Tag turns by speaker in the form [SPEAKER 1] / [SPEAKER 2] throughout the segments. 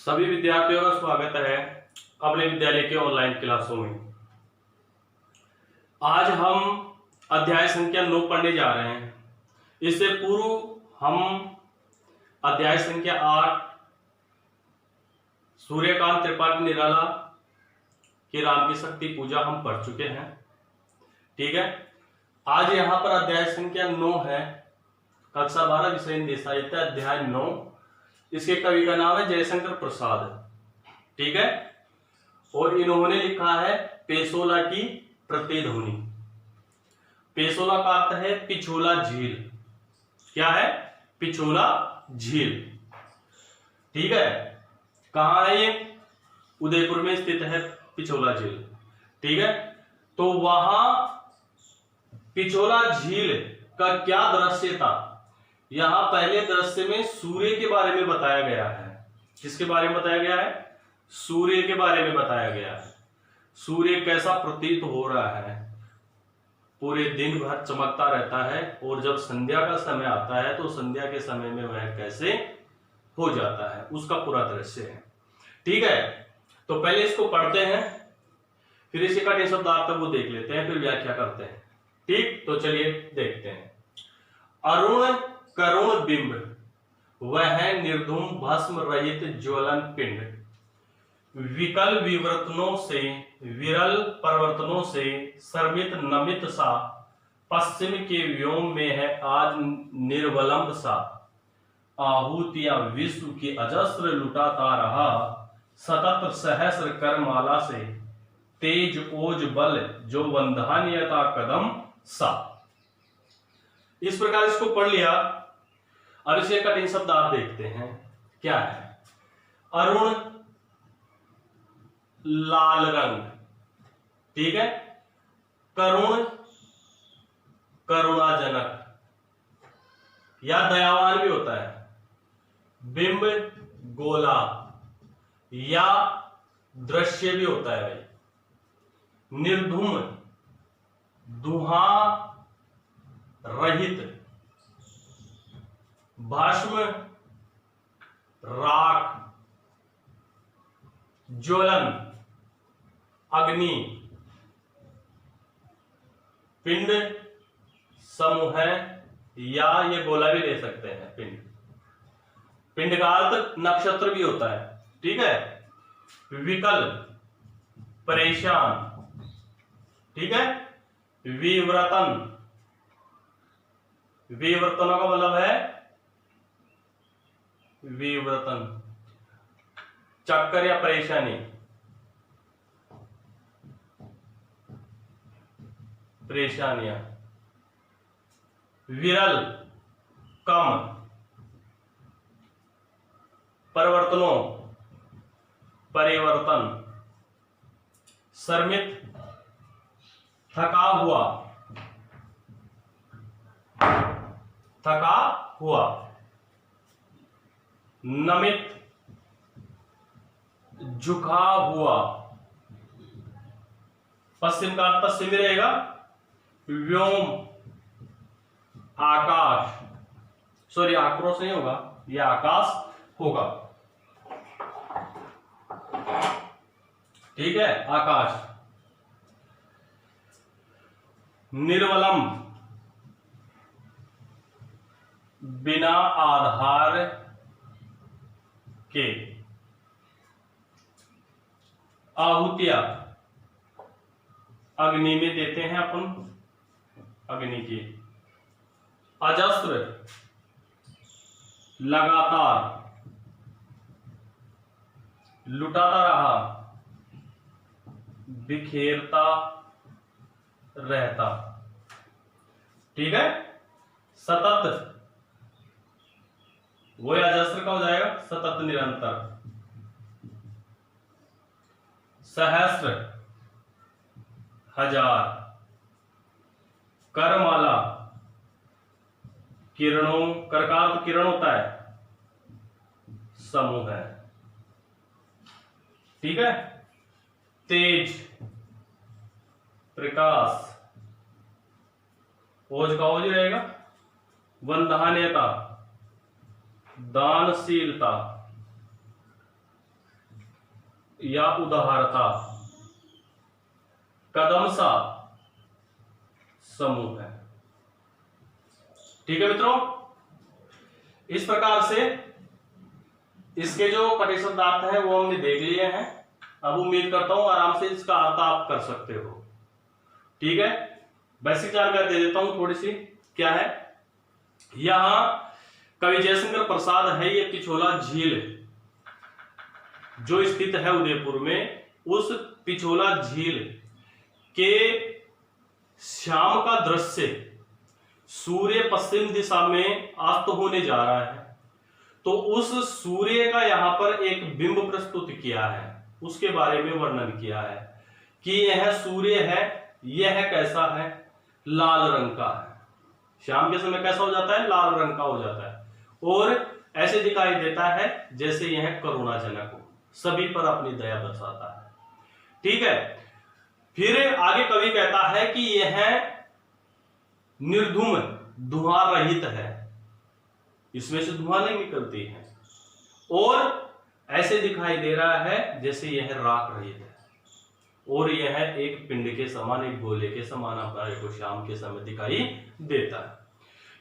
[SPEAKER 1] सभी विद्यार्थियों का स्वागत है अपने विद्यालय के ऑनलाइन क्लासों में। आज हम अध्याय संख्या 9 पढ़ने जा रहे हैं। इससे पूर्व हम अध्याय संख्या 8 सूर्यकांत त्रिपाठी निराला की राम की शक्ति पूजा हम पढ़ चुके हैं। ठीक है, आज यहाँ पर अध्याय संख्या 9 है, कक्षा 12 विषय हिंदी साहित्य अध्याय 9। इसके कवि का नाम है जयशंकर प्रसाद। ठीक है, और इन्होंने लिखा है पेशोला की प्रतिध्वनि। पेशोला का अर्थ है पिछोला झील। क्या है? पिछोला झील। ठीक है, कहां है ये? उदयपुर में स्थित है पिछोला झील। ठीक है, तो वहां पिछोला झील का क्या दृश्य था? यहां पहले दृश्य में सूर्य के बारे में बताया गया है। किसके बारे में बताया गया है? सूर्य के बारे में बताया गया है। सूर्य कैसा प्रतीत हो रहा है, पूरे दिन भर चमकता रहता है, और जब संध्या का समय आता है तो संध्या के समय में वह कैसे हो जाता है, उसका पूरा दृश्य है। ठीक है, तो पहले इसको पढ़ते हैं, फिर इसके कठिन शब्दार्थ वो देख लेते हैं, फिर व्याख्या करते हैं। ठीक, तो चलिए देखते हैं। अरुण करुण बिंब, वह निर्धूम भस्म रहित ज्वलन पिंड, विकल विवर्तनों से विरल परिवर्तनों से शर्मित नमित सा, पश्चिम के व्योम में है आज निर्वलंब सा, आहूतियां विश्व की अजस्र लुटाता रहा, सतत सहस्र करमाला से, तेज ओज बल जो वंधान्यता कदम सा। इस प्रकार इसको पढ़ लिया। अब इसे कठिन शब्द आप देखते हैं क्या है। अरुण लाल रंग, ठीक है। करुण करुणाजनक या दयावान भी होता है। बिंब गोला या दृश्य भी होता है भाई। निर्धूम दुहा रहित, भस्म राख, ज्वलन अग्नि, पिंड समूह है, या ये गोला भी ले सकते हैं। पिंड, पिंड का अर्थ नक्षत्र भी होता है। ठीक है, विकल परेशान, ठीक है। विवर्तन, विवर्तनों का मतलब है विवर्तन चक्कर या परेशानी, परेशानियां। विरल कम, परिवर्तनों परिवर्तन, शर्मित थका हुआ, थका हुआ, नमित झुका हुआ, पश्चिम का पश्चिमी रहेगा। व्योम आकाश, सॉरी आक्रोश नहीं होगा, यह आकाश होगा। ठीक है, आकाश। निर्वलम, बिना आधार के। आहूतियां, अग्नि में देते हैं अपन, अग्नि की। अजस्र लगातार, लुटाता रहा, बिखेरता रहता। ठीक है, सतत, वो अजस्र का हो जाएगा सतत निरंतर। सहस्र हजार, करमाला किरणों, कर का अर्थ किरण होता है, समूह है। ठीक है, तेज प्रकाश, ओज का ओज रहेगा। वंदनीयता, दानशीलता, या उदारता कदम सा समूह है। ठीक है मित्रों, इस प्रकार से इसके जो कटे शब्दार्थ हैं वो हमने देख लिए हैं। अब उम्मीद करता हूं आराम से इसका अर्थ आप कर सकते हो। ठीक है, बेसिक जानकारी दे देता हूं थोड़ी सी। क्या है, यहां कवि जयशंकर प्रसाद है, ये पिछोला झील जो स्थित है उदयपुर में, उस पिछोला झील के शाम का दृश्य सूर्य पश्चिम दिशा में अस्त होने जा रहा है, तो उस सूर्य का यहां पर एक बिंब प्रस्तुत किया है, उसके बारे में वर्णन किया है कि यह सूर्य है, यह कैसा है, लाल रंग का है। शाम के समय कैसा हो जाता है, लाल रंग का हो जाता है, और ऐसे दिखाई देता है जैसे यह करुणाजनक हो, सभी पर अपनी दया बरसाता है। ठीक है, फिर आगे कवि कहता है कि यह निर्धूम धुआं रहित है, इसमें से धुआं नहीं निकलती है, और ऐसे दिखाई दे रहा है जैसे यह राख रहित है, और यह एक पिंड के समान, एक गोले के समान हमारे को शाम के समय दिखाई देता है।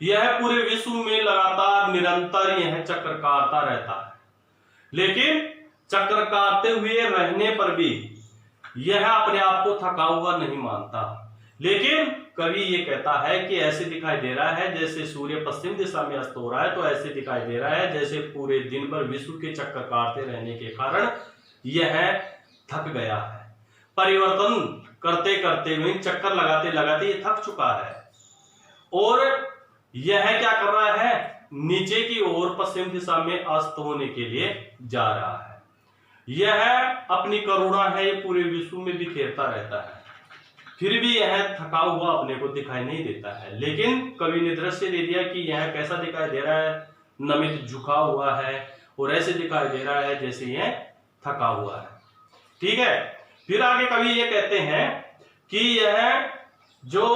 [SPEAKER 1] यह पूरे विश्व में लगातार निरंतर यह चक्र काटता रहता है, लेकिन चक्र काटते हुए रहने पर भी यह अपने आप को थका हुआ नहीं मानता। लेकिन कवि ये कहता है कि ऐसे दिखाई दे रहा है जैसे सूर्य पश्चिम दिशा में अस्त हो रहा है, तो ऐसे दिखाई दे रहा है जैसे पूरे दिन भर विश्व के चक्कर काटते रहने के कारण यह थक गया है, परिवर्तन करते करते हुए, चक्कर लगाते लगाते ये थक चुका है, और यह क्या कर रहा है, नीचे की ओर पश्चिम दिशा में अस्त होने के लिए जा रहा है। यह अपनी करुणा है, ये पूरे विश्व में बिखेरता रहता है, फिर भी यह थका हुआ अपने को दिखाई नहीं देता है। लेकिन कवि ने दृश्य दे दिया कि यह कैसा दिखाई दे रहा है, नमित झुका हुआ है, और ऐसे दिखाई दे रहा है जैसे यह थका हुआ है। ठीक है, फिर आगे कवि ये कहते हैं कि यह जो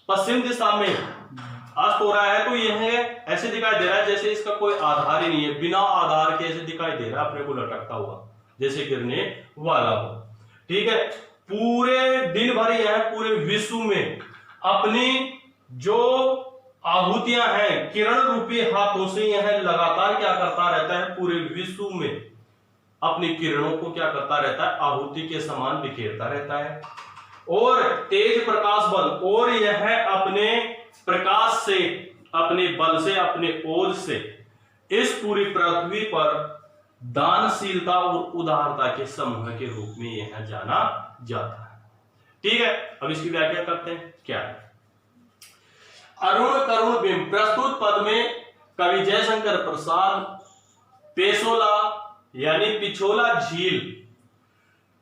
[SPEAKER 1] पश्चिम दिशा में अस्त हो रहा है, तो यह ऐसे दिखाई दे रहा है जैसे इसका कोई आधार ही नहीं है, बिना आधार के ऐसे दिखाई दे रहा है अपने को लटकता हुआ, जैसे गिरने वाला हो। ठीक है, पूरे दिन भर यह पूरे विश्व में अपनी जो आहुतियां हैं, किरण रूपी हाथों से यह लगातार क्या करता रहता है, पूरे विश्व में अपनी किरणों को क्या करता रहता है, आहुति के समान बिखेरता रहता है, और तेज प्रकाश बल, और यह अपने प्रकाश से, अपने बल से, अपने ओज से इस पूरी पृथ्वी पर दानशीलता और उदारता के समूह के रूप में यह जाना जाता है। ठीक है, अब इसकी व्याख्या करते हैं। क्या है, अरुण करुण बिंब, प्रस्तुत पद में कवि जयशंकर प्रसाद पेशोला यानी पिछोला झील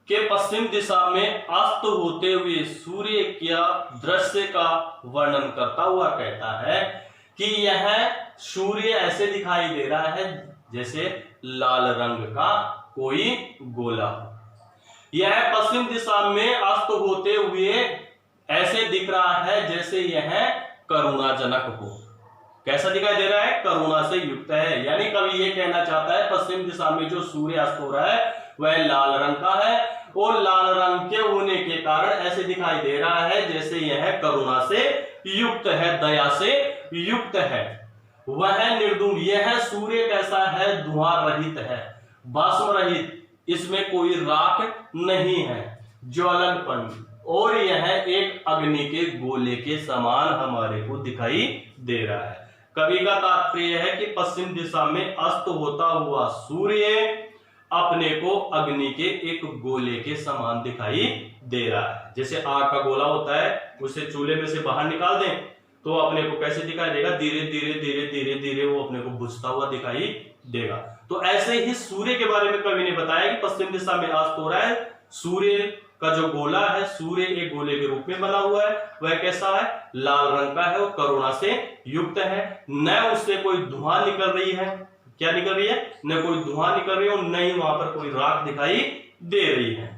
[SPEAKER 1] के पश्चिम दिशा में अस्त होते हुए सूर्य का दृश्य का वर्णन करता हुआ कहता है कि यह सूर्य ऐसे दिखाई दे रहा है जैसे लाल रंग का कोई गोला हो। यह पश्चिम दिशा में अस्त होते हुए ऐसे दिख रहा है जैसे यह करुणाजनक हो। कैसा दिखाई दे रहा है, करुणा से युक्त है। यानी कवि ये कहना चाहता है पश्चिम दिशा में जो सूर्य अस्त हो रहा है वह लाल रंग का है, और लाल रंग के होने के कारण ऐसे दिखाई दे रहा है जैसे यह करुणा से युक्त है, दया से युक्त है। वह निर्धूम, यह सूर्य कैसा है, धुआं रहित है, भस्म रहित, इसमें कोई राख नहीं है, ज्वलनपन, और यह एक अग्नि के गोले के समान हमारे को दिखाई दे रहा है। कवि का तात्पर्य है कि पश्चिम दिशा में अस्त होता हुआ सूर्य अपने को अग्नि के एक गोले के समान दिखाई दे रहा है। जैसे आग का गोला होता है, उसे चूल्हे में से बाहर निकाल दें तो अपने को कैसे दिखाई देगा, धीरे धीरे धीरे धीरे धीरे वो अपने को बुझता हुआ दिखाई देगा। तो ऐसे ही सूर्य के बारे में कवि ने बताया कि पश्चिम दिशा में अस्त हो रहा है, सूर्य का जो गोला है, सूर्य एक गोले के रूप में बना हुआ है, वह कैसा है, लाल रंग का है और करुणा से युक्त है। न उससे कोई धुआं निकल रही है, क्या निकल रही है, न कोई धुआं निकल रही है और न ही वहां पर कोई राख दिखाई दे रही है।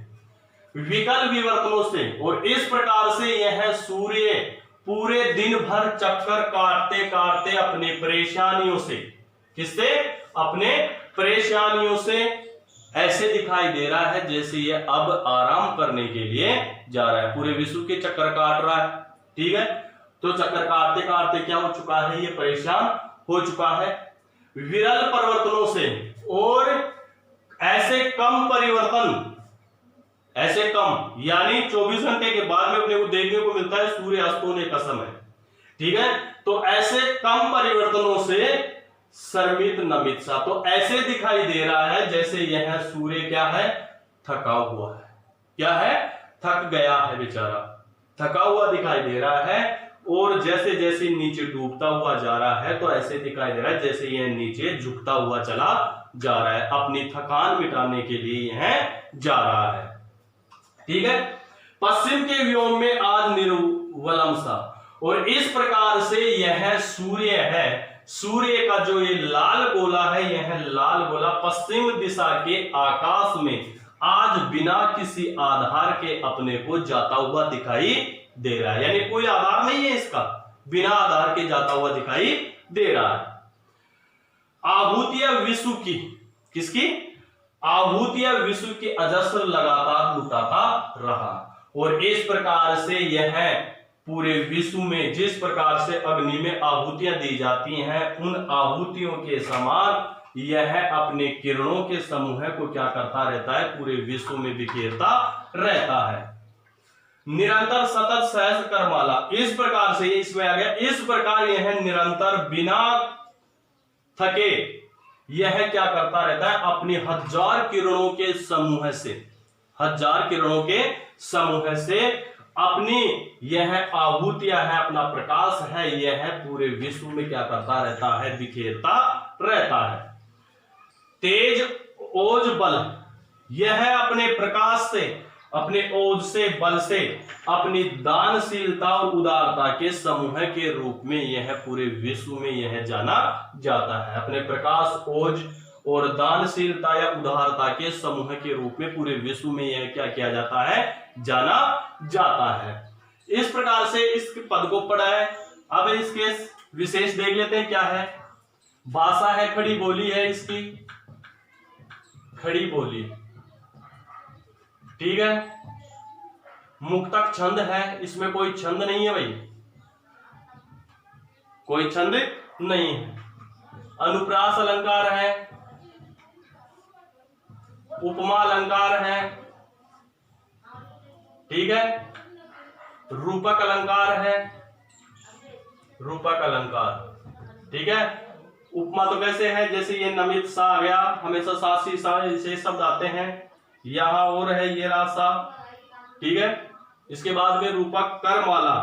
[SPEAKER 1] विकल विवर्तनों से, और इस प्रकार से यह सूर्य पूरे दिन भर चक्कर काटते काटते अपने परेशानियों से, किससे, अपने परेशानियों से ऐसे दिखाई दे रहा है जैसे ये अब आराम करने के लिए जा रहा है, पूरे विश्व के चक्कर काट रहा है। ठीक है, तो चक्कर काटते काटते क्या हो चुका है, ये परेशान हो चुका है। विरल परिवर्तनों से और ऐसे कम परिवर्तन, ऐसे कम यानी 24 घंटे के बाद में अपने को देखने को मिलता है सूर्य अस्त होने का समय। ठीक है, तो ऐसे कम परिवर्तनों से शर्मित नमित सा, तो ऐसे दिखाई दे रहा है जैसे यह सूर्य क्या है, थका हुआ है। क्या है, थक गया है बेचारा, थका हुआ दिखाई दे रहा है। और जैसे जैसे नीचे डूबता हुआ जा रहा है तो ऐसे दिखाई दे रहा है जैसे यह नीचे झुकता हुआ चला जा रहा है, अपनी थकान मिटाने के लिए यह जा रहा है। ठीक है, पश्चिम के व्योम में आज निर्वलम सा, और इस प्रकार से यह सूर्य है, सूर्य का जो ये लाल गोला है, यह लाल गोला पश्चिम दिशा के आकाश में आज बिना किसी आधार के अपने को जाता हुआ दिखाई दे रहा है। यानी कोई आधार नहीं है इसका, बिना आधार के जाता हुआ दिखाई दे रहा है। आहूतियां विश्व की, किसकी, आहूतियां विश्व की अजस्र लगातार लुटाता रहा, और इस प्रकार से यह पूरे विश्व में जिस प्रकार से अग्नि में आहूतियां दी जाती हैं, उन आहूतियों के समान यह अपने किरणों के समूह को क्या करता रहता है, पूरे विश्व में बिखेरता रहता है। निरंतर सतत सहस्र करमाला, इस प्रकार से इसमें आ गया, इस प्रकार यह निरंतर बिना थके यह क्या करता रहता है, अपनी 1000 किरणों के समूह से, 1000 किरणों के समूह से अपनी यह आहूतियां है, अपना प्रकाश है, यह पूरे विश्व में क्या करता रहता है, बिखेरता रहता है। तेज ओज बल, यह अपने प्रकाश से, अपने ओज से, बल से, अपनी दानशीलता और उदारता के समूह के रूप में यह पूरे विश्व में यह जाना जाता है। अपने प्रकाश, ओज और दानशीलता या उदारता के समूह के रूप में पूरे विश्व में यह क्या किया जाता है, जाना जाता है। इस प्रकार से इस पद को पढ़ा है। अब इसके विशेष देख लेते हैं क्या है। भाषा है, खड़ी बोली है इसकी, खड़ी बोली। ठीक है, मुक्तक छंद है, इसमें कोई छंद नहीं है भाई, कोई छंद नहीं है। अनुप्रास अलंकार है, उपमा अलंकार है, ठीक है, रूपक अलंकार है, रूपक अलंकार। ठीक है, उपमा तो कैसे है, जैसे ये नमित सा आ गया, हमेशा सासी सा ऐसे शब्द आते हैं, यहां और है ये रासा। ठीक है, इसके बाद में रूपक करमाला,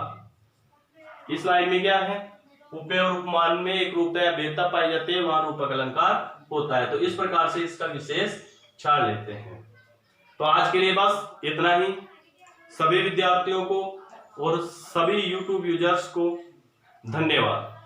[SPEAKER 1] इस लाइन में क्या है, उपमेय और उपमान में एक रूपता या भेदता पाई जाती है, वहां रूपक अलंकार होता है। तो इस प्रकार से इसका विशेष छाड़ लेते हैं। तो आज के लिए बस इतना ही। सभी विद्यार्थियों को और सभी YouTube यूजर्स को धन्यवाद।